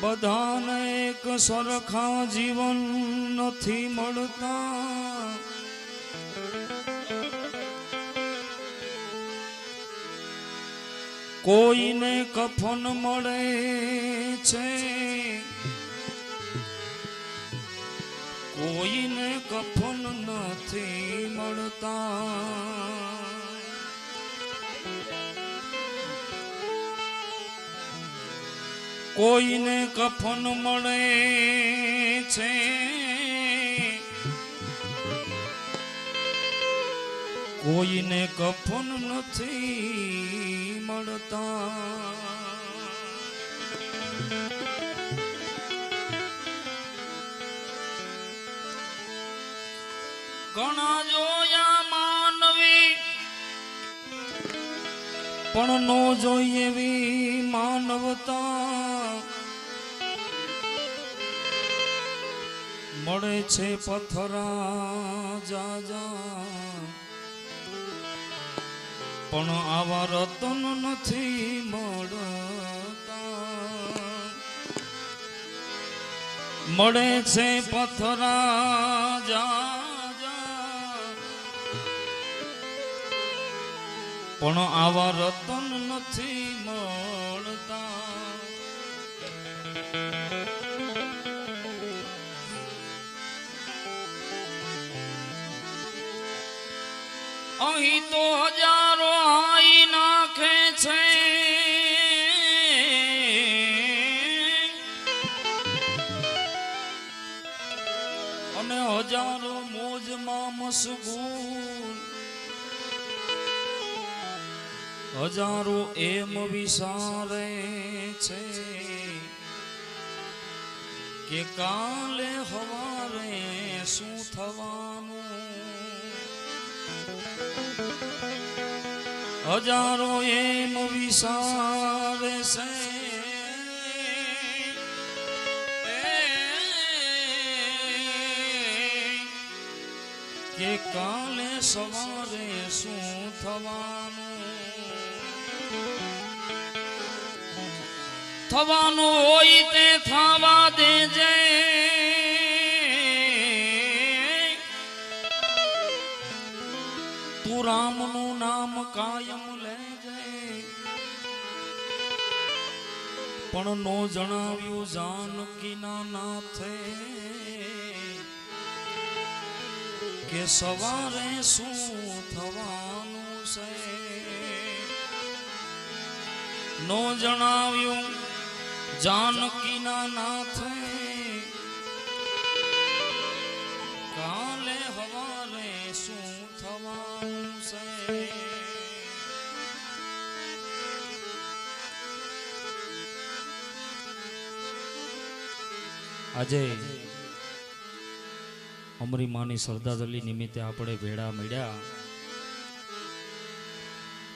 બધાને એક સરખા જીવન નથી મળતા, કોઈને કફન મળે છે, કોઈને કફન નથી મળતા। કોઈને કફન મળે છે, કોઈને કફન નથી મળતા। ઘણા જોયા માનવી પણ નો જોઈએ એવી માનવતા, મળે છે પથરા જાજા પણ આવા રતન નથી મળતા। મળે છે પથરા જાજા પણ આવા રતન નથી મળતા। અહીં તો હજારો આઈ નાખે છે, અને હજારો મોજમાં મશગુલ, હજારો એમ વિચારે છે કે કાલે હવારે શું થવાનું। હજારો એમ વિચારે છે કે કાલે સવારે શું થવાનું હોય તે થવા દેજે, તું રામનું નામ કાયમ લેજે। પણ નો જણાવ્યું જાનકીના નાથે કે સવારે શું થવાનું છે। નો જણાવ્યું જાનકીના નાથે કાલે હવારે શું થવાનું છે। આજે અમરી માની શ્રદ્ધાંજલિ નિમિત્તે આપણે ભેળા મળ્યા,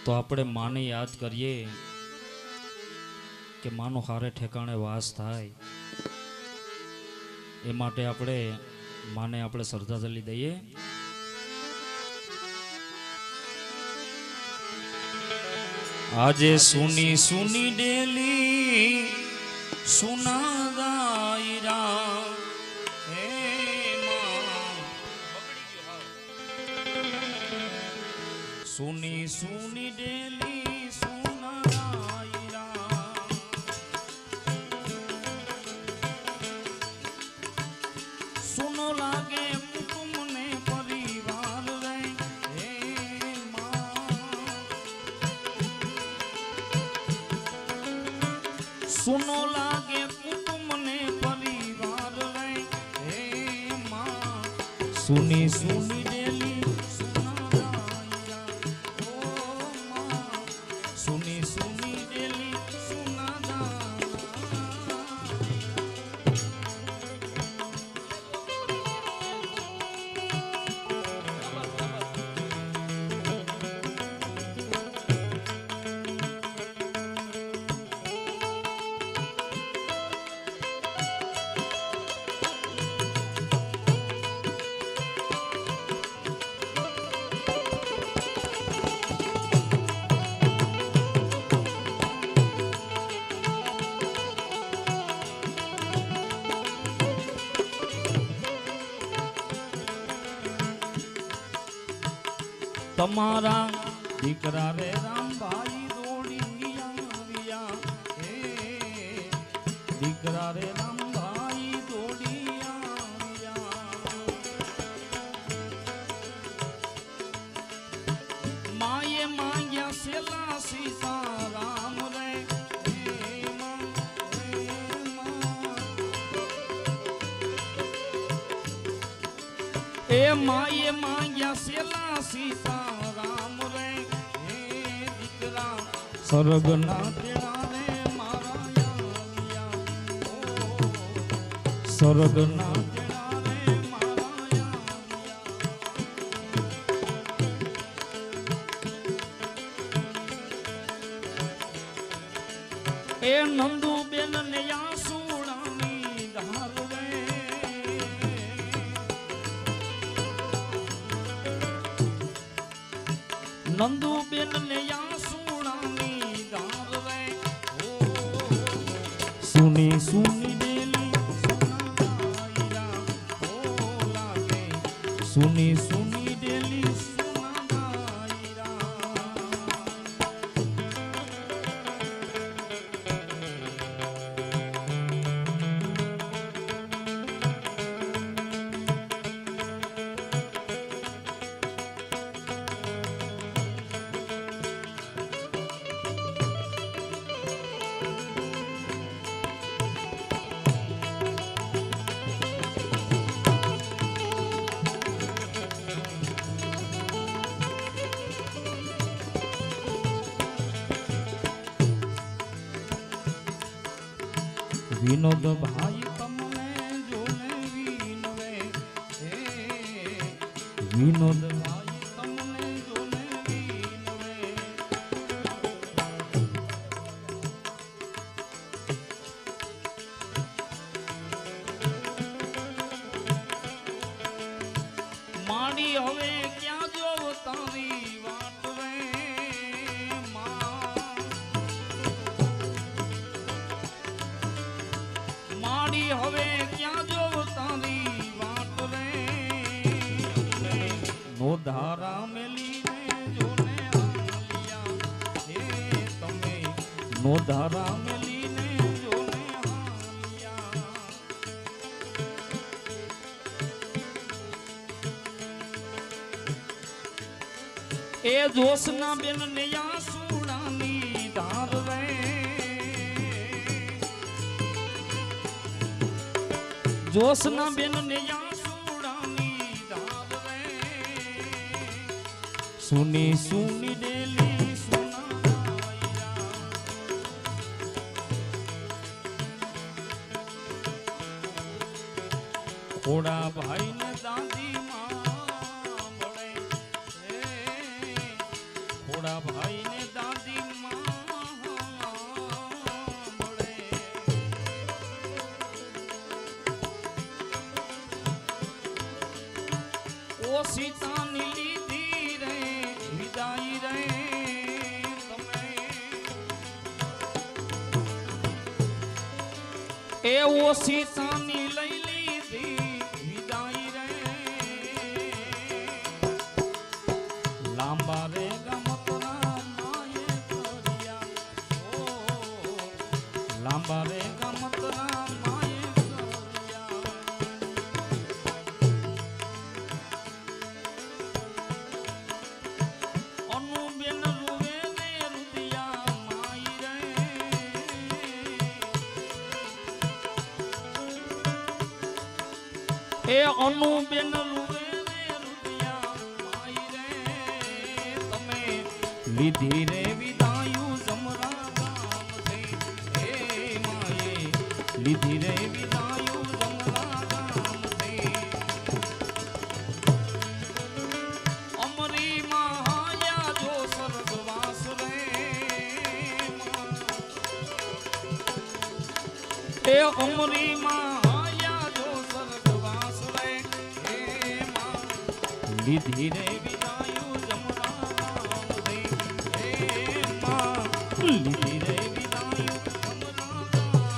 તો આપણે માને યાદ કરીએ કે માનો હારે ઠેકાણે વાસ થાય, એ માટે આપણે માને આપણે શ્રદ્ધાંજલિ દઈએ। આજે સુની સુની ડેલી સુના દાયરા, હે માં સુની સુની ડેલી સુના દાયરા, સુનો લાગે કુટુંબ ને પરિવાર રે, હે સુનો લાગે કુટુંબ ને પરિવાર રે, હે માં સુની સુની ડેલી સુના દાયરા, ઓ માં સુની સુની ડેલી સુના તમારા દીકરા રે રામભાઈ દોડી આવ્યા હે દીકરા રે રામભાઈ દોડી આવ્યા માએ માંગ્યા સેલા સીતારામ રે એ માએ માંગ્યા સેલા સીતારામ રે હે દીકરા સ્વર્ગના તેડા રે મારા આવ્યા સ્વર્ગના તેડા રે મારા આવ્યા એ નંદુબેન ને આસુડાની ધાર રે નંદુબેન ને આસુડાની ધાર રે સુની સુની ડેલી સુના ઓ લાગે સુની સુની ડેલી સુના વિનોદ ભાઈ તમને જોને વિનવે હે વિનોદ ભાઈ તમને જોને વિનવે માડી હવે ક્યાં જોવ તારી વાટ રે માડી હવે ક્યાં જોવ તારી વાટ રે નો ધારા મેલીને જોને હાલિયા હે તમે નો ધારા મેલીને જોને હાલિયા એ જોશના બેન ને આસુડાની ધાર રે જોશના બેન ને આસુડાની ધાર રે સુની સુની ડેલી સુના ખોડા ભાઈ ને દાદી માં મળે ખોડા ભાઈ ને દાદી સીતાની લીધી રે વિદાય રે તમે એવો સીતાની લઈ લીધી વિદાય રે લાંબા રે ગમતરા માએ કર્યા ઓ લાંબા રે ગમતરા માએ એ અનુબેન રૂવે ને રૂપિયા માઈ રે તમે લીધી રે વિદાયું જમરા ગામથી હે માએ લીધી રે વિદાયું જમરા ગામથી અમરી મહાયા જો સ્વર્ગવાસ રે એ અમરી લીધી રે વિદાયું જમરા ગામથી હે માં લીધી રે વિદાયું જમરા ગામથી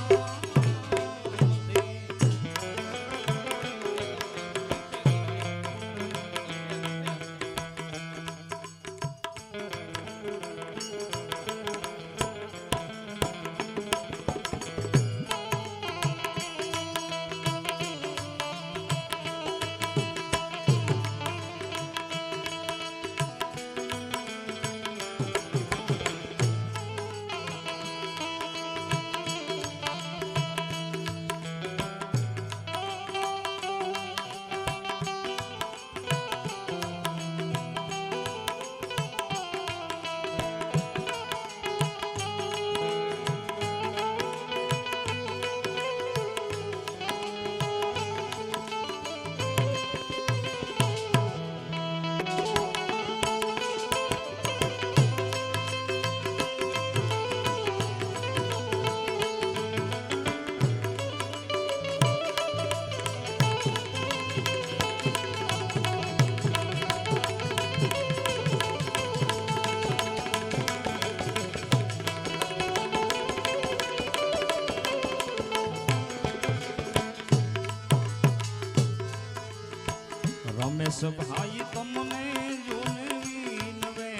રમેશ ભાઈ તમને જોને વિનવે,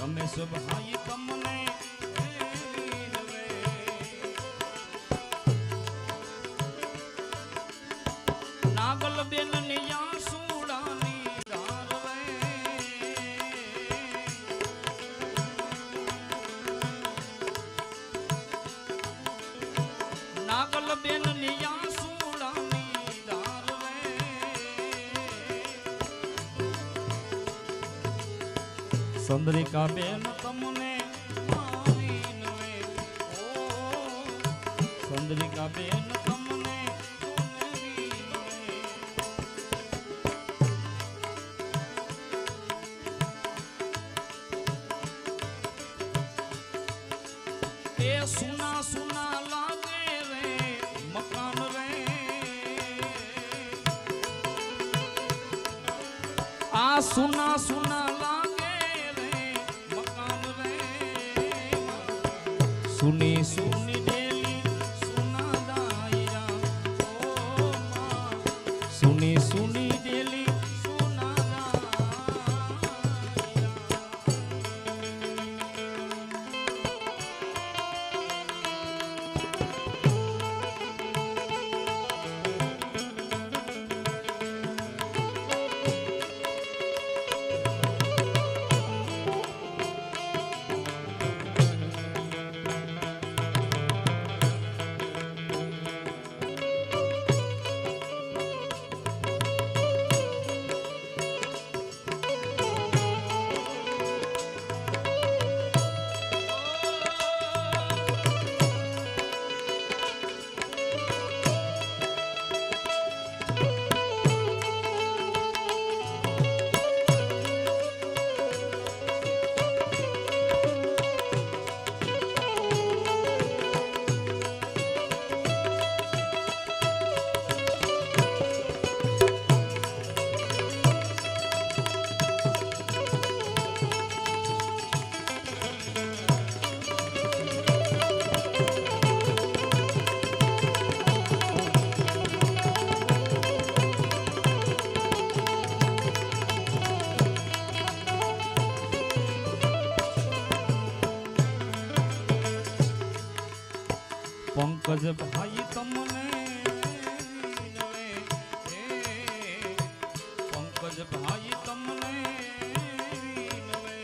રમેશ ભાઈ તમને વિનવે. નાગલ બેન નિયા સુડાની ધારવે, નાગલ બેન નિયા સુડાની ધારવે. ચંદ્રિકા બેન તમને વિનવે, ચંદ્રિકા બેન તમને એ સુના સુના લાગે રે મકાન રે, આ સુના સુના લાગે રે મકાન રે. સુની સુની ડેલી સુના દાયરા, ઓ માં સુની સુની ડેલી સુના દાયરા. પંકજ ભાઈ તમને વિનવે, પંકજ ભાઈ તમને વિનવે.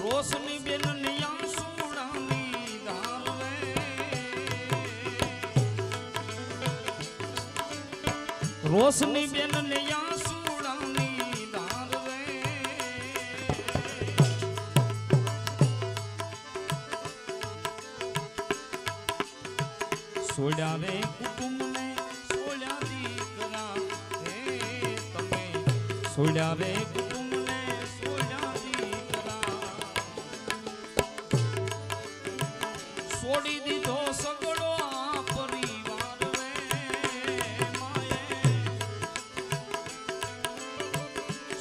રોશની બેન નિયા સુડાની ધારવે, રોશની બેન નિયા સુડાની ધારવે. સોડ્યા રે કુટુંબને સોડ્યા દીકરા, તમે સોડ્યા રે કુટુંબને સોડ્યા દીકરા. છોડી દીધો સગડો આ પરિવાર રે માએ,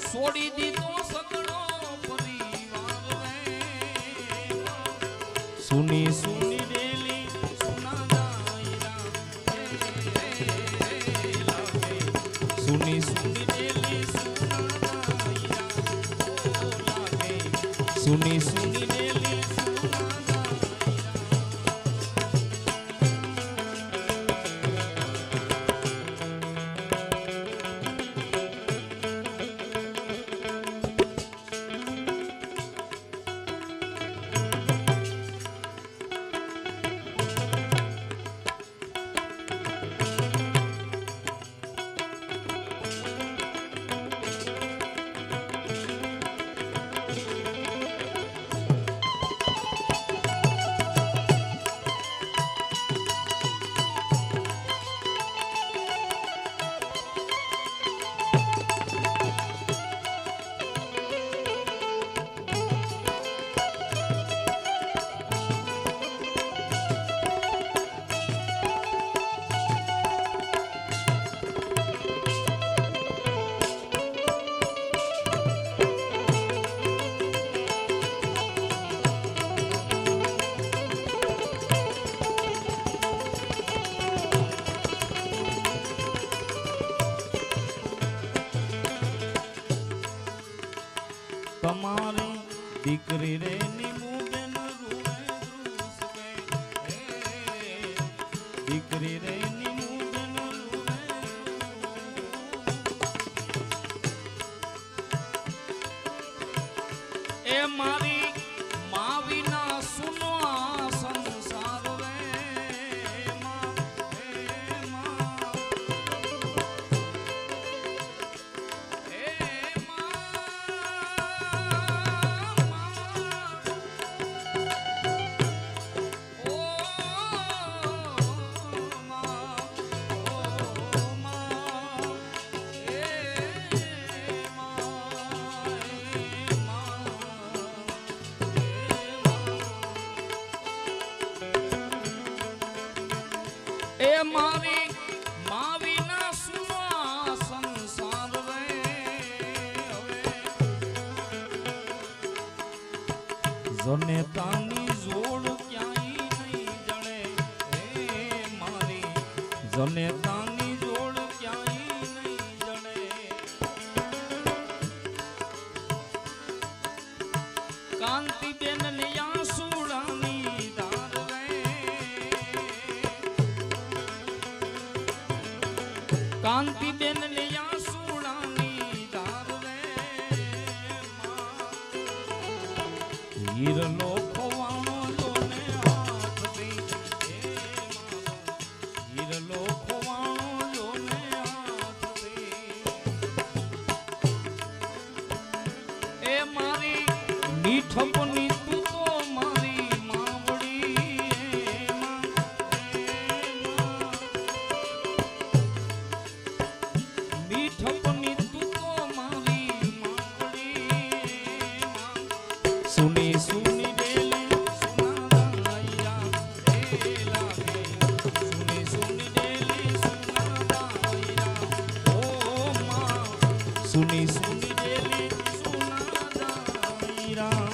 છોડી દીધો સગડો પરિવાર રે. સુની સુની ડેલી સુના દાયરા, સુની સુની ડેલી સુના દાયરા, ઓ લાગે સુની સુની ડેલી સુના દાયરા. દીકરી રે એ મારી મા વિના સુનો આ સંસાર રે મા એ મારી મા વિના સુનો સંસાર રે જને તાની જોડ ક્યાંય નહીં જણે હે મારી જને તાની જોડ ક્યાંય નહીં જણે કાંતિબેન ને આંસુડાની ધાર રે કાંતિબેન ને આંસુડાની ધાર રે હીરલો ખોવાનો જોને હાથથી હીરલો ખોવાનો જોને હાથથી એ મારી મીઠપની તું તો મારી માવડી મીઠપની તું તો મારી માવડી સુની સુની ડેલી સુના દાયા એ લાગે સુની સુની ડેલી સુના દાયા ઓ માં સુની સુની ડેલી સુના દાયા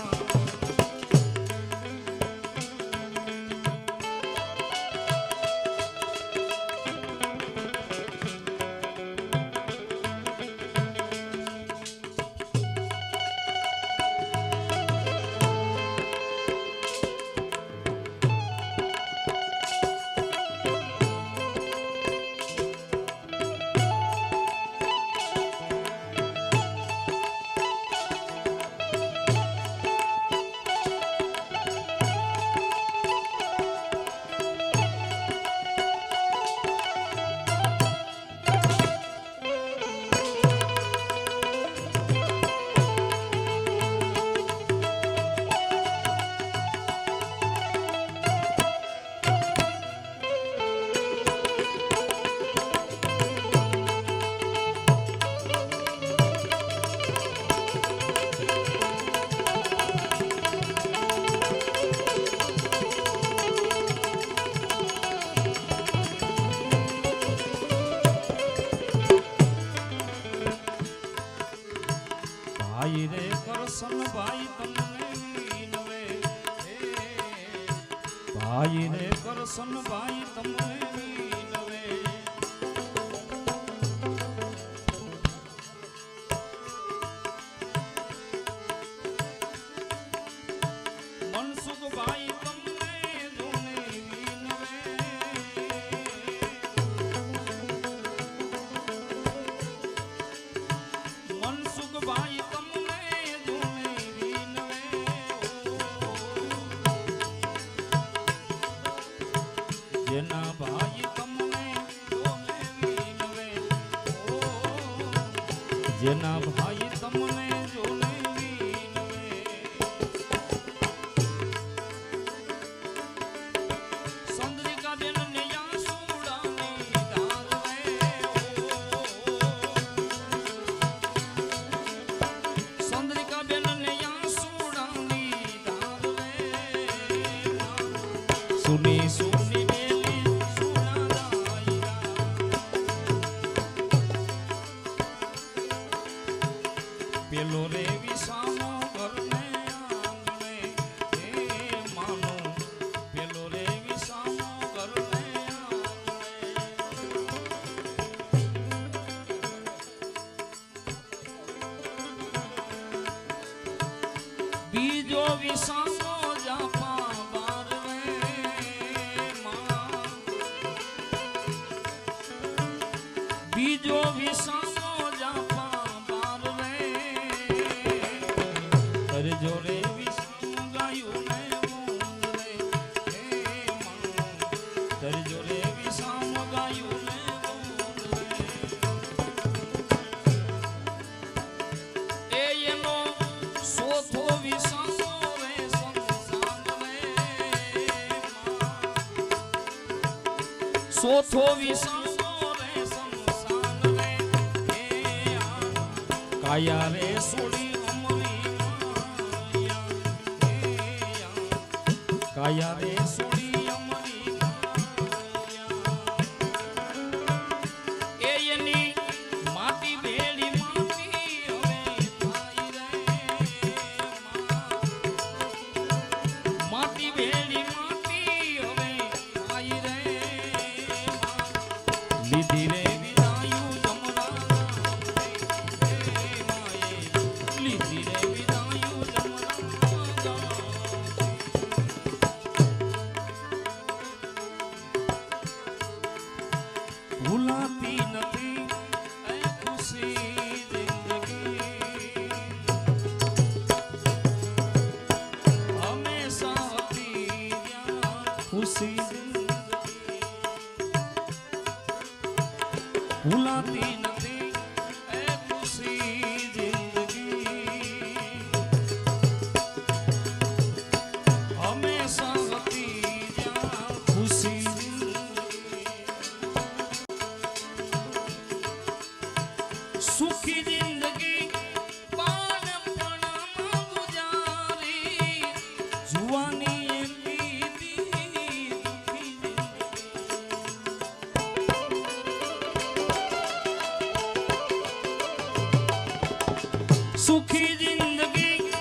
ભાઈ રે કરશન ભાઈ તમને વિનવે ભાઈ રે કરશન ભાઈ તમને વિનવે મનસુખ ભાઈ તમને જોને વિનવે મનસુખ ભાઈ જેના ભાઈ તમને જોને વિનવે જેના ભાઈ તમને જોને વિનવે સંદ્રિકા બેન ને આંસુડાની ધાર રે સંદ્રિકા બેન ને આંસુડાની ધાર રે સુની સુની પેલો રે વિસામો ઘરને આંગણે હે માનો પેલો રે વિસામો ઘરને આંગણે બીજો વિસામો જાપા બાર રે માં બીજો વિસામો જાપા બાર રે કરજો રે વિસામો ગાયું ને મોંગ રે હે માં કરજો રે વિસામો ગાયું ને મોંગ રે એનો સોથો વિસામો રે સંસાર રે સોથો વિસામો કાયા રે સોડી અમરી માયા કાયા રે સોડી અમરી માયા એની માટી ભેળી માટી હવે થાય રે માટી ભેળી માટી હવે થાય રે લીધી રે ભૂલાતી નથી એ ખુશી જિંદગી હંમેશા હતી ખુશી જિંદગી ભૂલાતી નથી એ ખુશી જિંદગી હંમેશા હતી ખુશી સુખી જિંદગી બાળપણમાં ગુજારી જુવાની એમની સુખી જિંદગી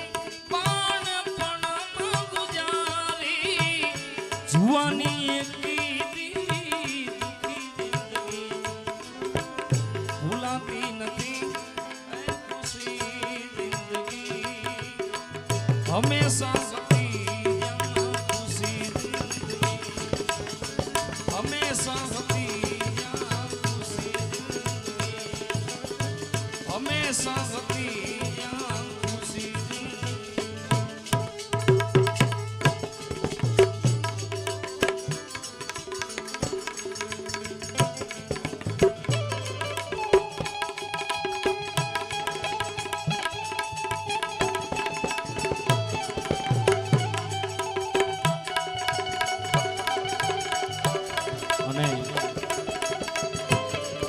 બાળપણમાં ગુજારી જુવાની એમની ભૂલાતી નથી હંમેશા હતી ખુશી જિંદગી હંમેશા હતી ખુશી જિંદગી હંમેશા હતી ખુશી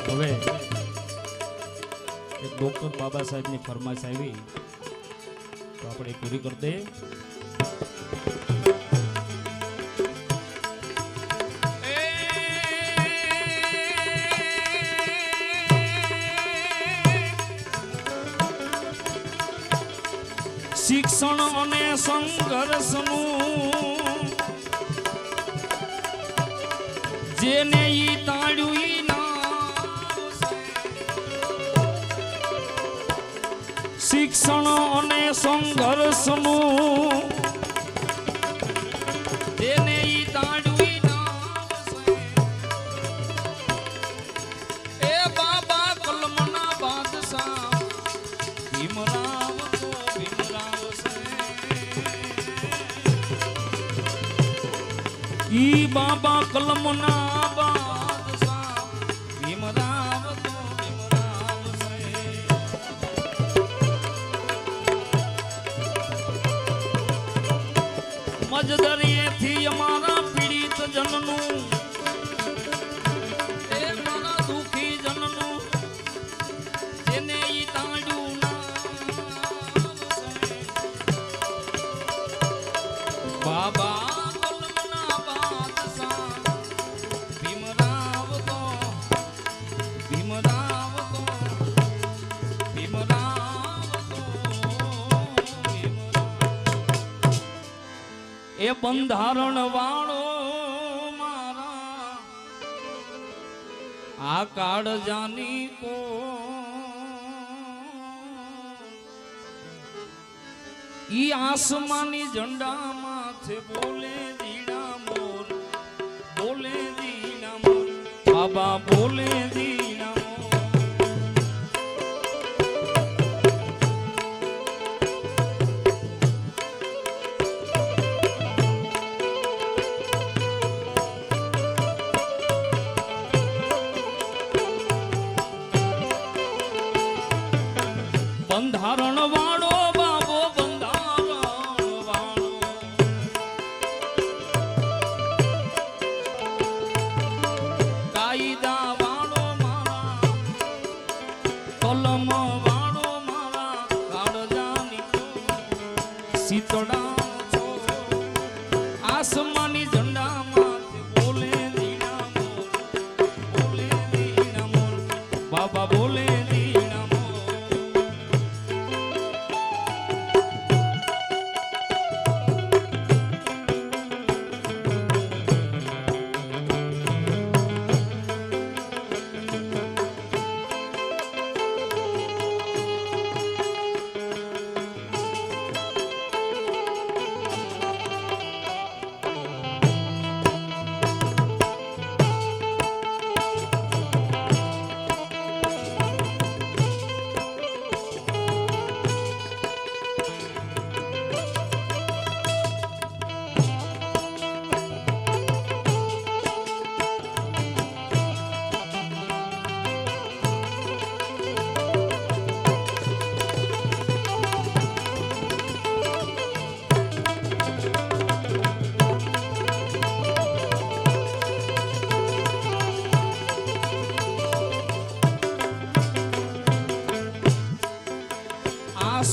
હવે એક ડોક્ટર બાબા સાહેબની ફરમાઈશ આવી તો આપણે પૂરી કરી દઈએ. શિક્ષણ અને સંઘર્ષનું જેને ઈ તાળ્યું ઈ શિક્ષણ અને સંઘર્ષનું જેને ઈ તાળ્યું એ બાબા કલમના બાદશાહ ભીમરાવ તો ભીમરાવ ઈ બાબા કલમના બાદશાહ ભીમરાવ તો ભીમરાવ મજદરીએથી અમારા પીડિત જનનું એ મારા દુખી જનનું જેને ઈ તાળ્યું બાબા કલમના બાદશાહ ભીમરાવ તો ભીમરાવ તો ભીમરાવ તો એ બંધારણ વાળો મારા આ કાળ જાની કો ઈ આસમાની ઝંડા માથે બોલે દીડા મોર બાબા બોલે દીડા મોર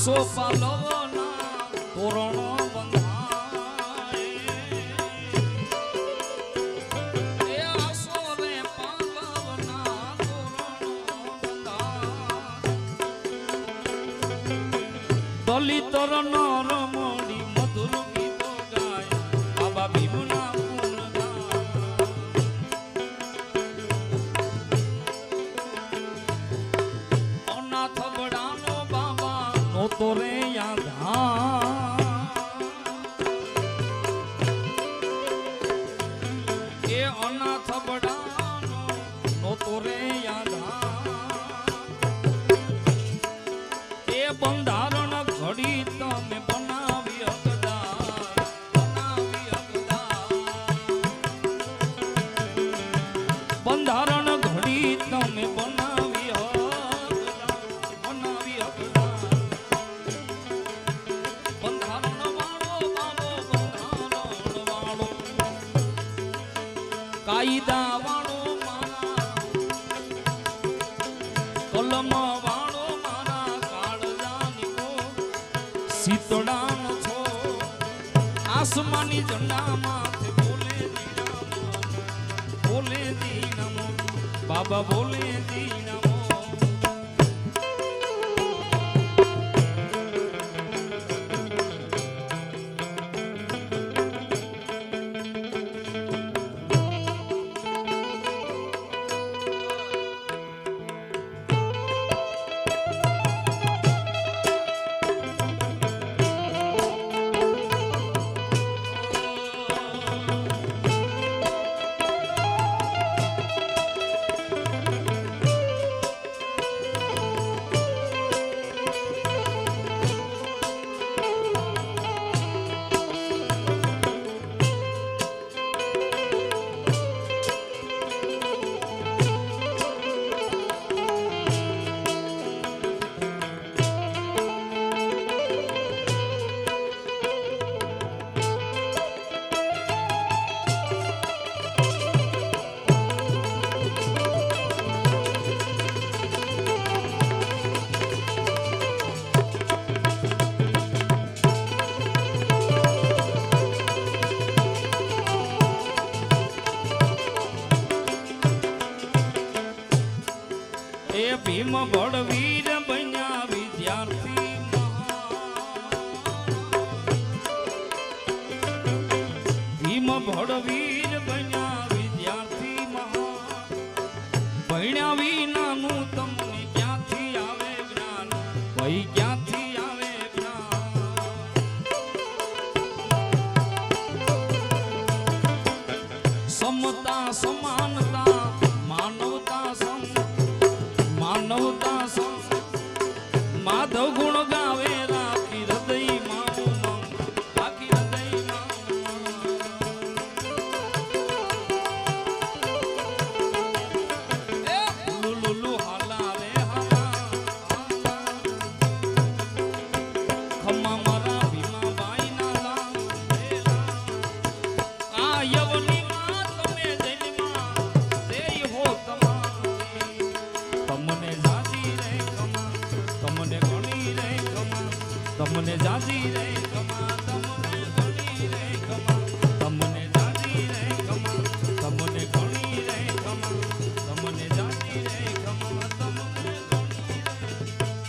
આસો પાલવના તોરણો બંધાય એ આસો રે પાલવના તોરણો બંધાય દલિત નર મોડી મધુર ગીતો ગાય બાબા ભીમના તો રે એ અનાથ બડાનો નોતો રે એ બંધારણ ઘડી તમે બનાવી હકદાર બંધારણ ઘડી તમે બનાવી કાયદા વાળો મારા કલમ વાળો મારા કાળજાની શીતળાનો છો આસમાની ઝંડા માથે બોલે દીનમો બાબા બોલે દીનમો ભીમ બળવીર બન્યા વિદ્યાર્થી ભીમ બળવીર બન્યા વિદ્યાર્થી ભણ્યા વિનાનું તમને ક્યાંથી આવે જ્ઞાન ભાઈ ક્યાંથી આવે જ્ઞાન સમતા સમાનતા માનવતા માનવતા માધવ ગુણ ગાવે રાખી હૃદયમાં રાખી હૃદયમાં લુલુ હાલા રે હાલા ખમ્મા મારા ભીમા બાઈ ના લા આ યવની માં તમે જન્મા દેય હો તમારી તમને જાજી રે કમા તમને ગણી રે કમા તમને જાજી રે કમા તમને ગણી રે કમા તમને જાજી રે કમા તમને ગણી રે કમા તમને જાજી રે કમા તમને ગણી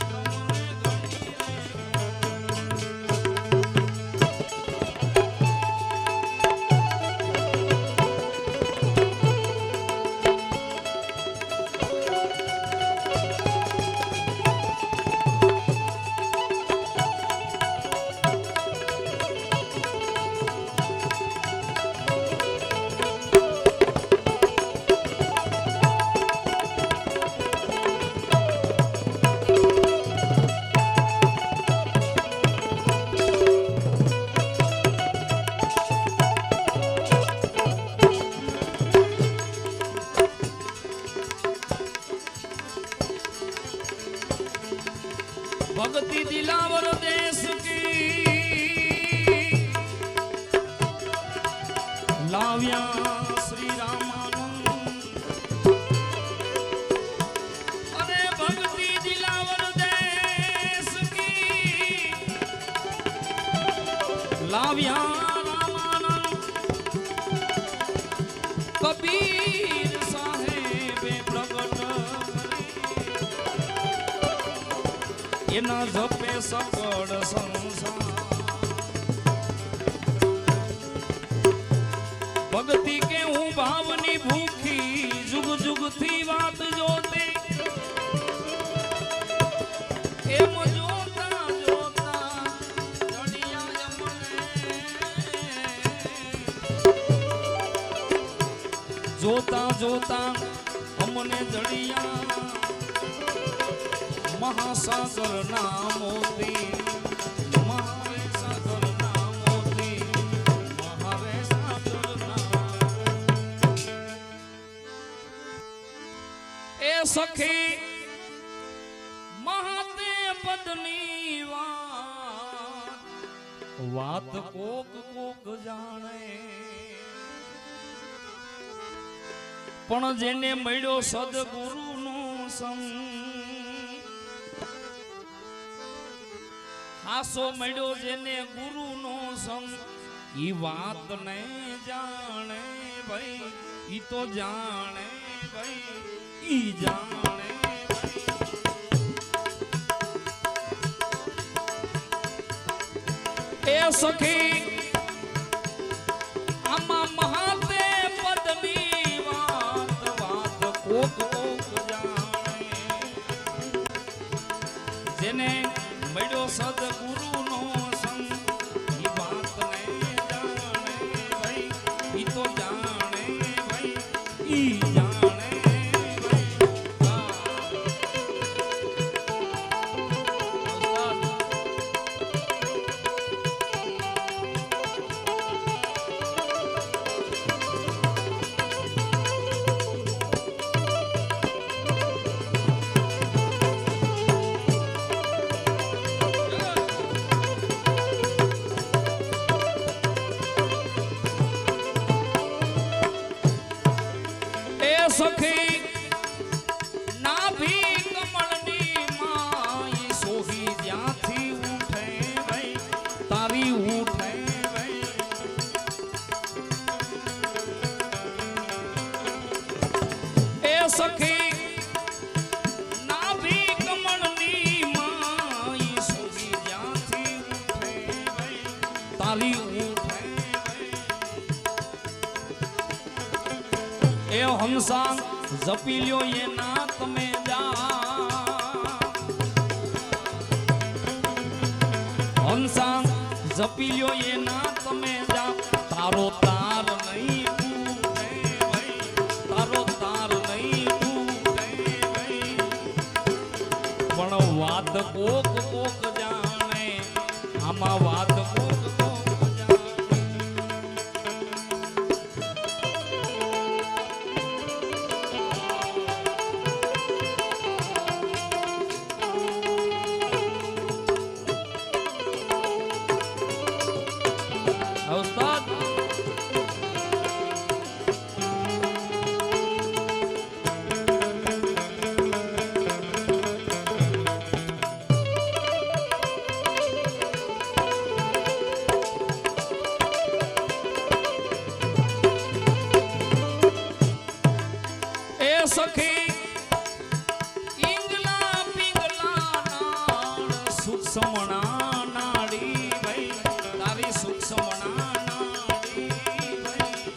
भक्ति दिलावर देश की लाव्या श्री रामानंद अरे भक्ति दिलावर देश की આવ્યા રામાનંદ કબીર સાહેબે પ્રગટ કરી એના જપે સકળ સંસાર ભક્તિ કે હું ભાવની ભૂખી જુગ જુગ થી વાત જોતી એમ જોતા જોતા જડિયા મને જોતા જોતા અમને જડિયા મહાસાગર ના મોતી મહાસાગર ના મોતી મહાસાગર ના એ સખી મહાતે પદની વાત કોક કોક જાણે પણ જેને મળ્યો સદગુરુ નો સંગ હાસો મળ્યો જેને ગુરુ નો સંગ ઈ વાત ને જાણે ભાઈ ઈ તો જાણે ભાઈ ઈ જાણે ભાઈ એ સખી આમાં મહાતે પદની વાત વાત કોક કોક જાણે જેને મળ્યો સદગુરુ નો સંગ ઈ વાત ને જાણે ભાઈ ઈ તો જાણે ભાઈ ઈ જાણે સખી નાભી કમળની માઈ સોહી જ્યાંથી ઉઠે ભાઈ તારી ઉઠે ભાઈ એ સખી નાભી કમળની માઈ સોહી જ્યાંથી ઉઠે ભાઈ તારી ઉઠે એ હંસાંગ જપી લ્યો એના તમે જા હંસાંગ જપી લ્યો એના તમે જા તારો તાર નહીં તૂટે ભાઈ તારો તાર નહીં તૂટે ભાઈ પણ વાત કોક કોક જાણે આમાં વાત કોક કોક સખી ઈંગલા પિંગલા નાળ સૂક્ષ્મણા નાડી ભાઈ તારી સૂક્ષ્મણા નાડી ભાઈ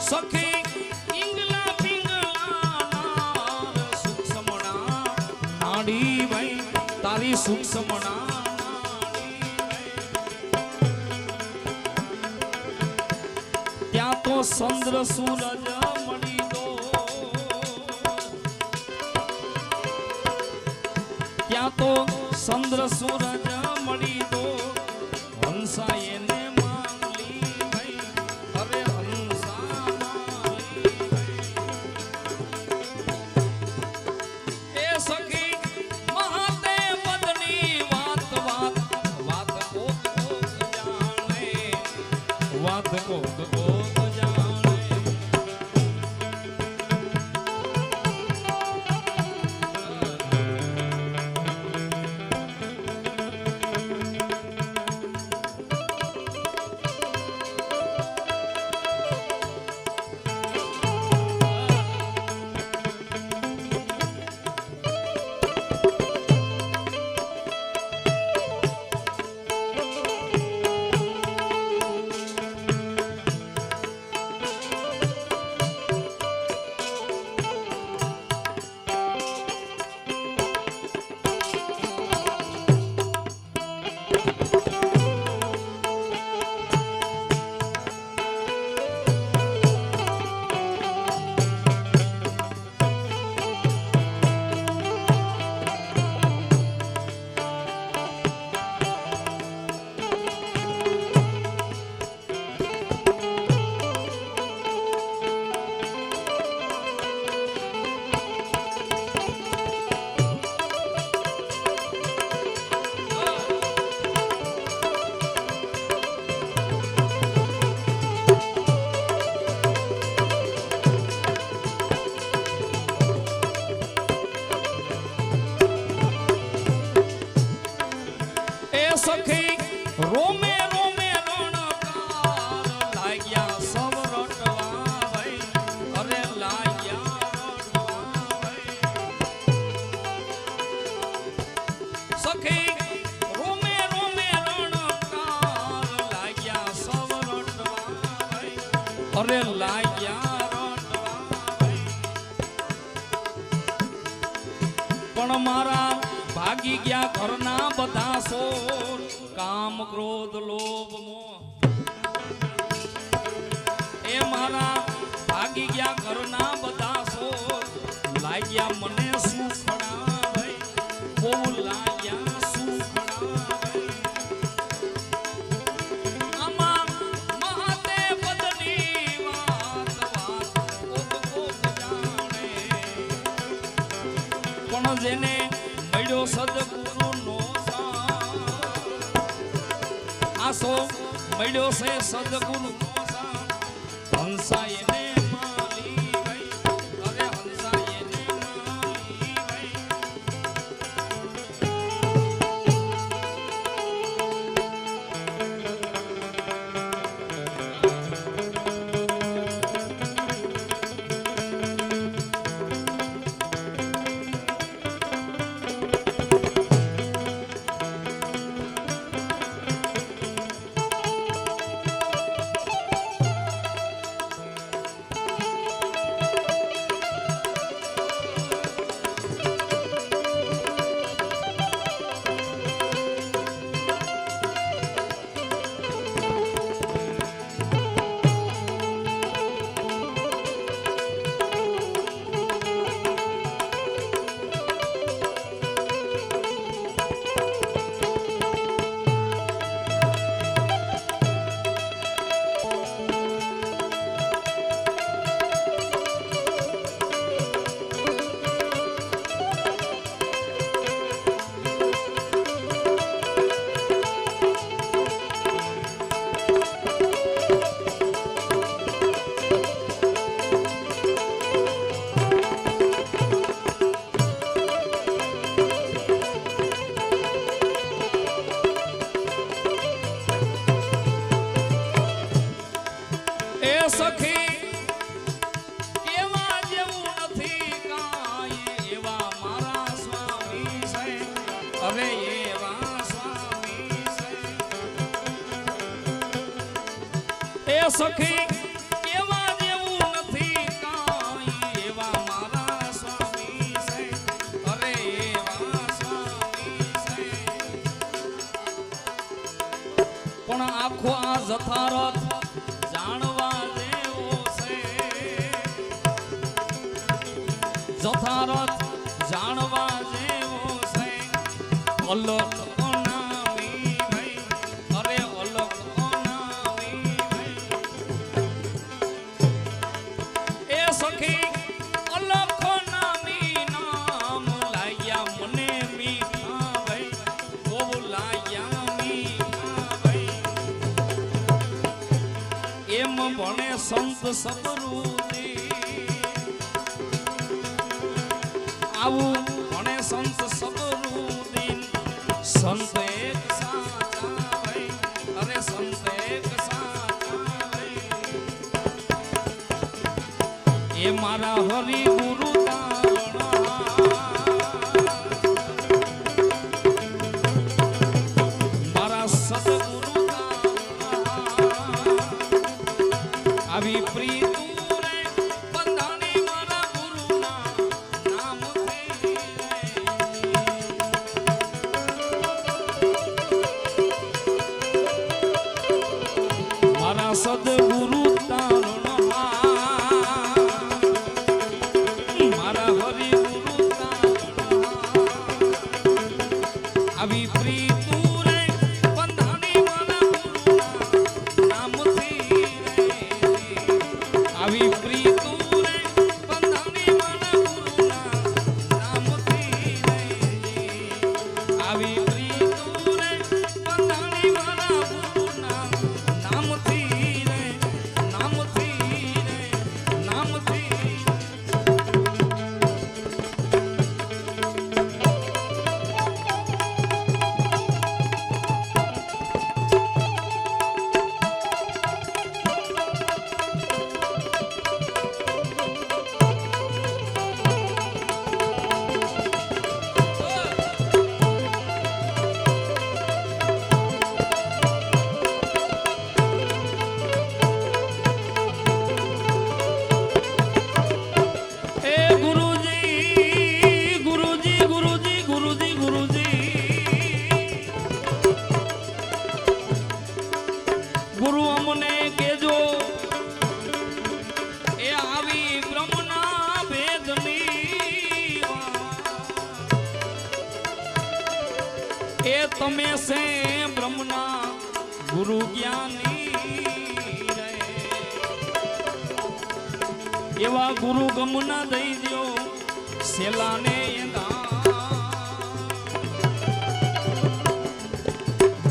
સખી ઈંગલા પિંગલા નાળ સૂક્ષ્મણા નાડી ભાઈ તારી સૂક્ષ્મણા ત્યાં તો ચંદ્ર સૂરજ મળી દો ત્યાં તો ચંદ્ર સૂરજ મળી દો હંસા એને માંગલી ભાઈ અરે હંસા માંગલી ભાઈ એ સખી મહાતે પદની વાત વાત વાત કોક કોક જાણે વાત કોક કોક અરે લાગ્યા રોટવા પણ મારા ભાગી ગયા ઘરના બધા સોર કામ ક્રોધ લોભ મોહ એ મારા ભાગી ગયા ઘરના બધા સોર લાગ્યા મને સુખડા ભાઈ બહુ લાગ્યા સુખડા આમાં મહાતે પદની વાત વાત કોક જાણે પણ જેને મળ્યો સદગુરુ નો આસો મળ્યો છે સદગુરુ નો હંસા એને માલી ભાઈ અરે હંસા એને માલી ભાઈ સખી કેવા જેવું નથી કાંઈ એવા મારા સ્વામી છે અરે એવા સ્વામી છે પણ આખો આ જથારથ જાણવા જેવો છે જથારથ જાણવા જેવો છે અલગ સંત સબરૂદી આવું ભણે સંત સબરૂદી સંત એક સાચા ભાઈ અરે સંત એક સાચા ભાઈ એ મારા હરિ ગુરુ મારા સદગુરુ આવી પ્રીતુ રે બંધાણી મારા ગુરુના નામથી મારા સદગુરુ તારણો મારા હરિ ગુરુ તારણો આવી પ્રીતુ રે બંધાણી મારા ગુરુના નામથી આવી પ્રીતુ રે બંધાણી મારા ગુરુના નામથી આવી પ્રીતુ રે બંધાણી મારા ગુરુના નામથી નામથી તમે સે બ્રહ્મના ગુરુ જ્ઞાની રે એવા ગુરુ ગમના દઈ દ્યો સેલાને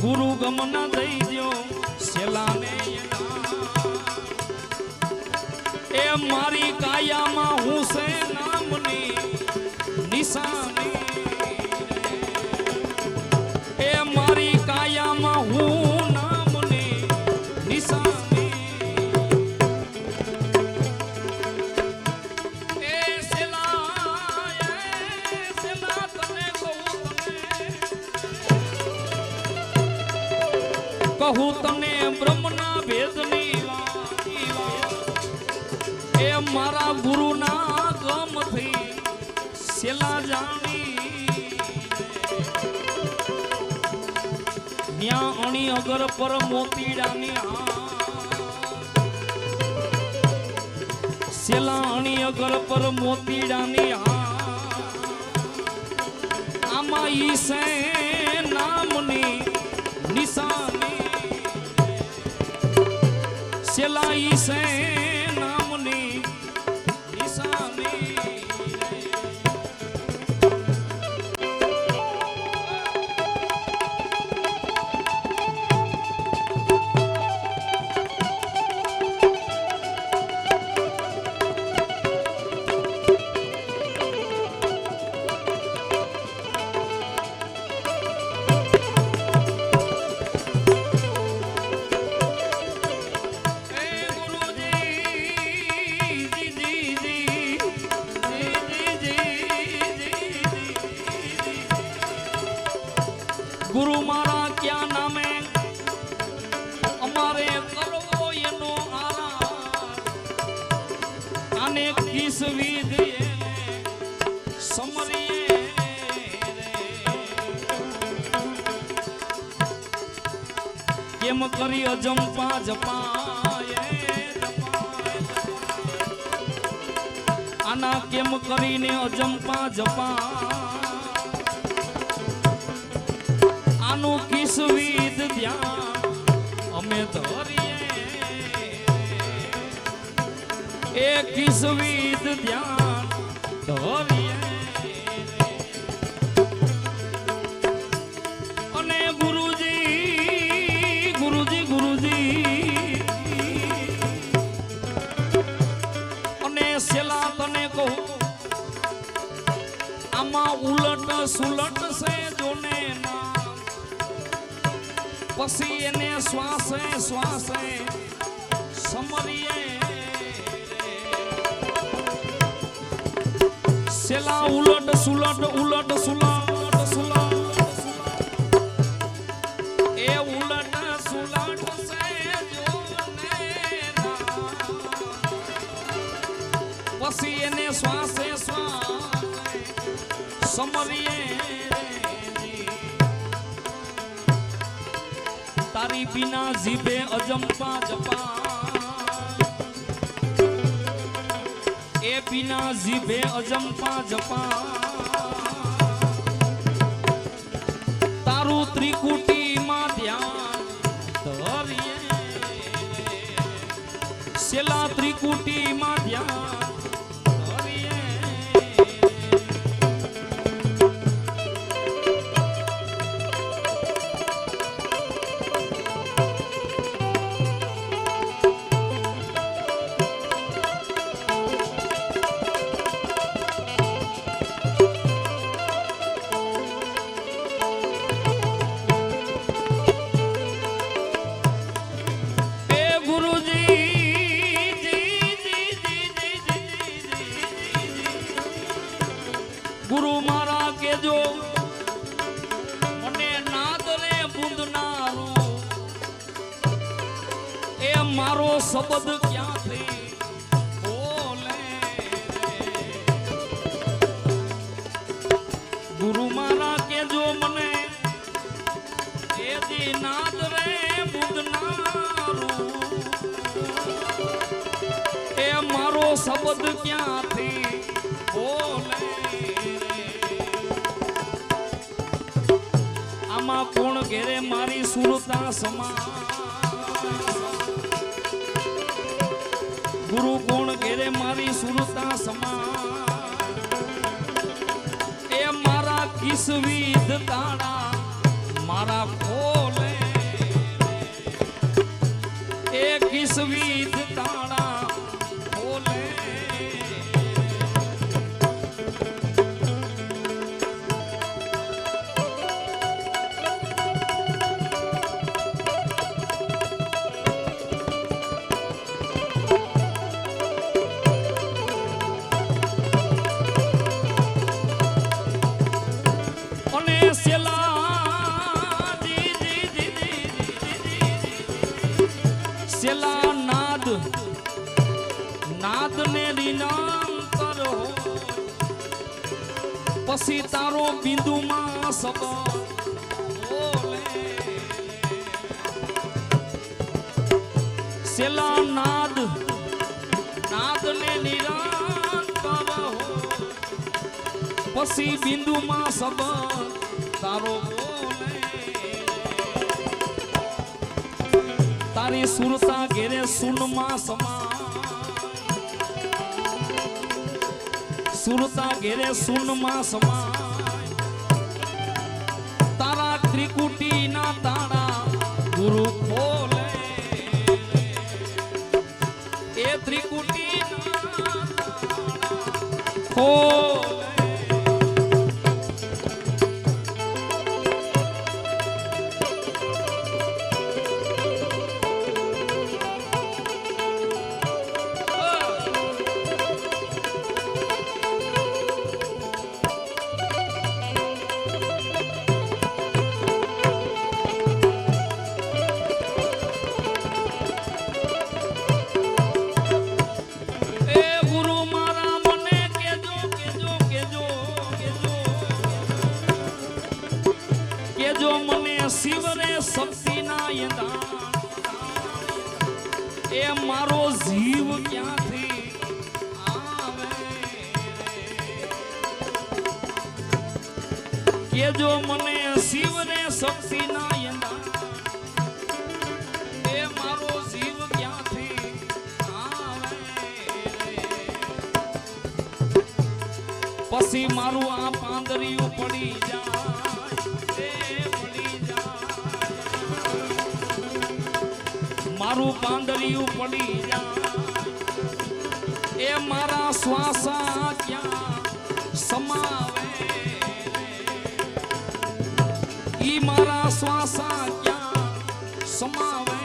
ગુરુ ગમના દઈ દ્યો સેલાને એ મારી કાયામાં હું સે નામની નિશાની એ મારી કાયામાં હું નામની નિશાની એ સેલા તને કહું તને બ્રહ્મના ભેદની એ મારા ગુરુના ગમથી સેલા જાણી ન્યા અણી અગર પર મોતીડાની સેલા અણી અગર પર મોતીડાની આમાં ઈ સે નામની નિશાની સેલા ઈ સે गुरु मारा क्या नामे अमारे करवो एनो आराम आने किस विधि समरिए केम करी अजंपा जपाए आना केम करीने अजंपा जपा किस विध ध्यान अमे धरिए ए किस विध ध्यान धरिए अने गुरुजी गुरुजी गुरुजी अने सेला तने कहूं आमा उलट सुलट से जोने ना पसी एने श्वासे श्वासे समरिए सेला उलट सुलट ए उलट सुलट से जोने ना पसी एने श्वासे श्वासे समरिए तारी बिना जीभे अजंपा जपा ए बिना जीभे अजंपा जपा तारू त्रिकुटी मां ध्यान धरिए सेला त्रिकुटी मां ध्यान गुरु मारा के जो मने नाद रे बूंदनारू ए मारो शब्द क्या थी बोले गुरु मारा के जो मने ए दी नाद रे बूंदनारू ए मारो शब्द क्या थी बोले आमा कोण ઘેરે મારી સુરતા સમા ગુરુ ગુણ ઘેરે મારી સુરતા સમા એ મારા કિસવીદ તાણા મારા ખોલે એ કિસવીદ તાણા ખોલે પછી તારો બિંદુમાં સબર બોલે સેલા નાદ નાદ ને નિરંતર હો પછી બિંદુમાં સબર તારો બોલે તારી સુરતા ઘેરે સુનમાં સમા સુરતા ઘેરે સુનમાં સમાય તારા ત્રિકુટી ના તાણા ગુરુ ખોલે એ ત્રિકુટી ના તાણા ખોલે શિવરે શક્તિ ના એ મારો જીવ ક્યાંથી આવે કે જો મને શિવરે શક્તિ ના એ મારો જીવ ક્યાંથી આવે પછી મારું આ પાંદરિયું પડી જાય મારું પાંદરિયું પડી જાય એ મારા શ્વાસા ક્યાં સમાવે ઈ મારા શ્વાસા ક્યાં સમાવે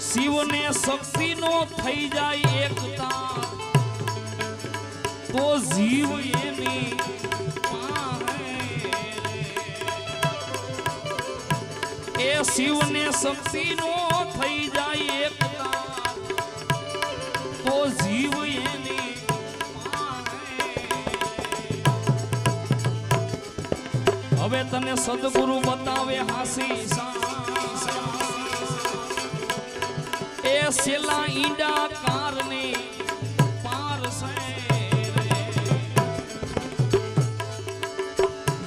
શિવને શક્તિ નો થઈ જાય એકતા તો જીવ એની એ શિવને શક્તિ નો થઈ જાય એકતા તો જીવ એની હવે તને સદગુરુ બતાવે હાસી એ સેલા ઈંડા કારને પાર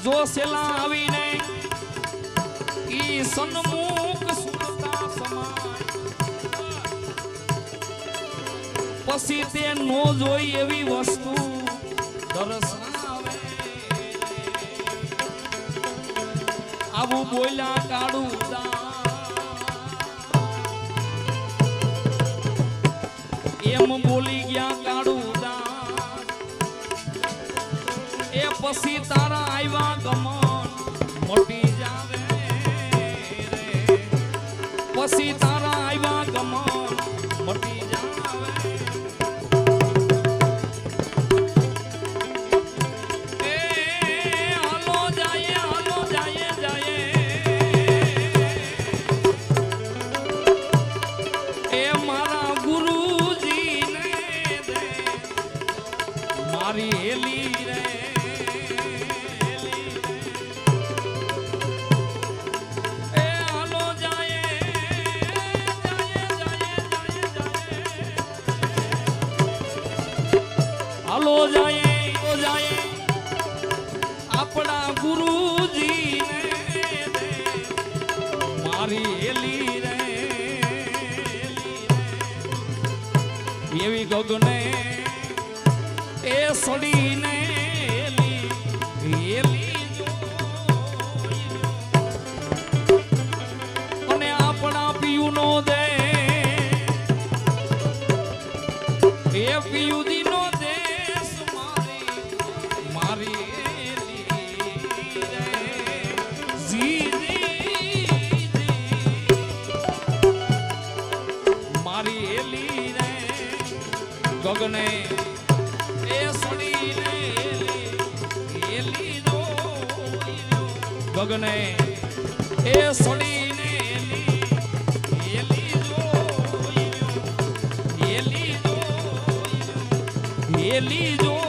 જો સેલા આવીને ઈ સન્મુખ સુરતા સમાય પછી તે નો જોઈ એવી વસ્તુ દર્શાવે આવું બોલ્યા કાઢું એમ બોલી ગયા કાઢું એ પછી તારા આવ્યા ગમન મોટી જાવે પછી તારા આવ્યા ગમન મોટી જાવે એ મારી એલી રે એવી ગગને એ સડીને એલી અને આપણા પિયું નો દે એ પિયુદી નો દેશ મારી મારી એલી રે ગગને એ સડીને એલી દો ગગને એ સડીને એલી દો એલી દો એલી દો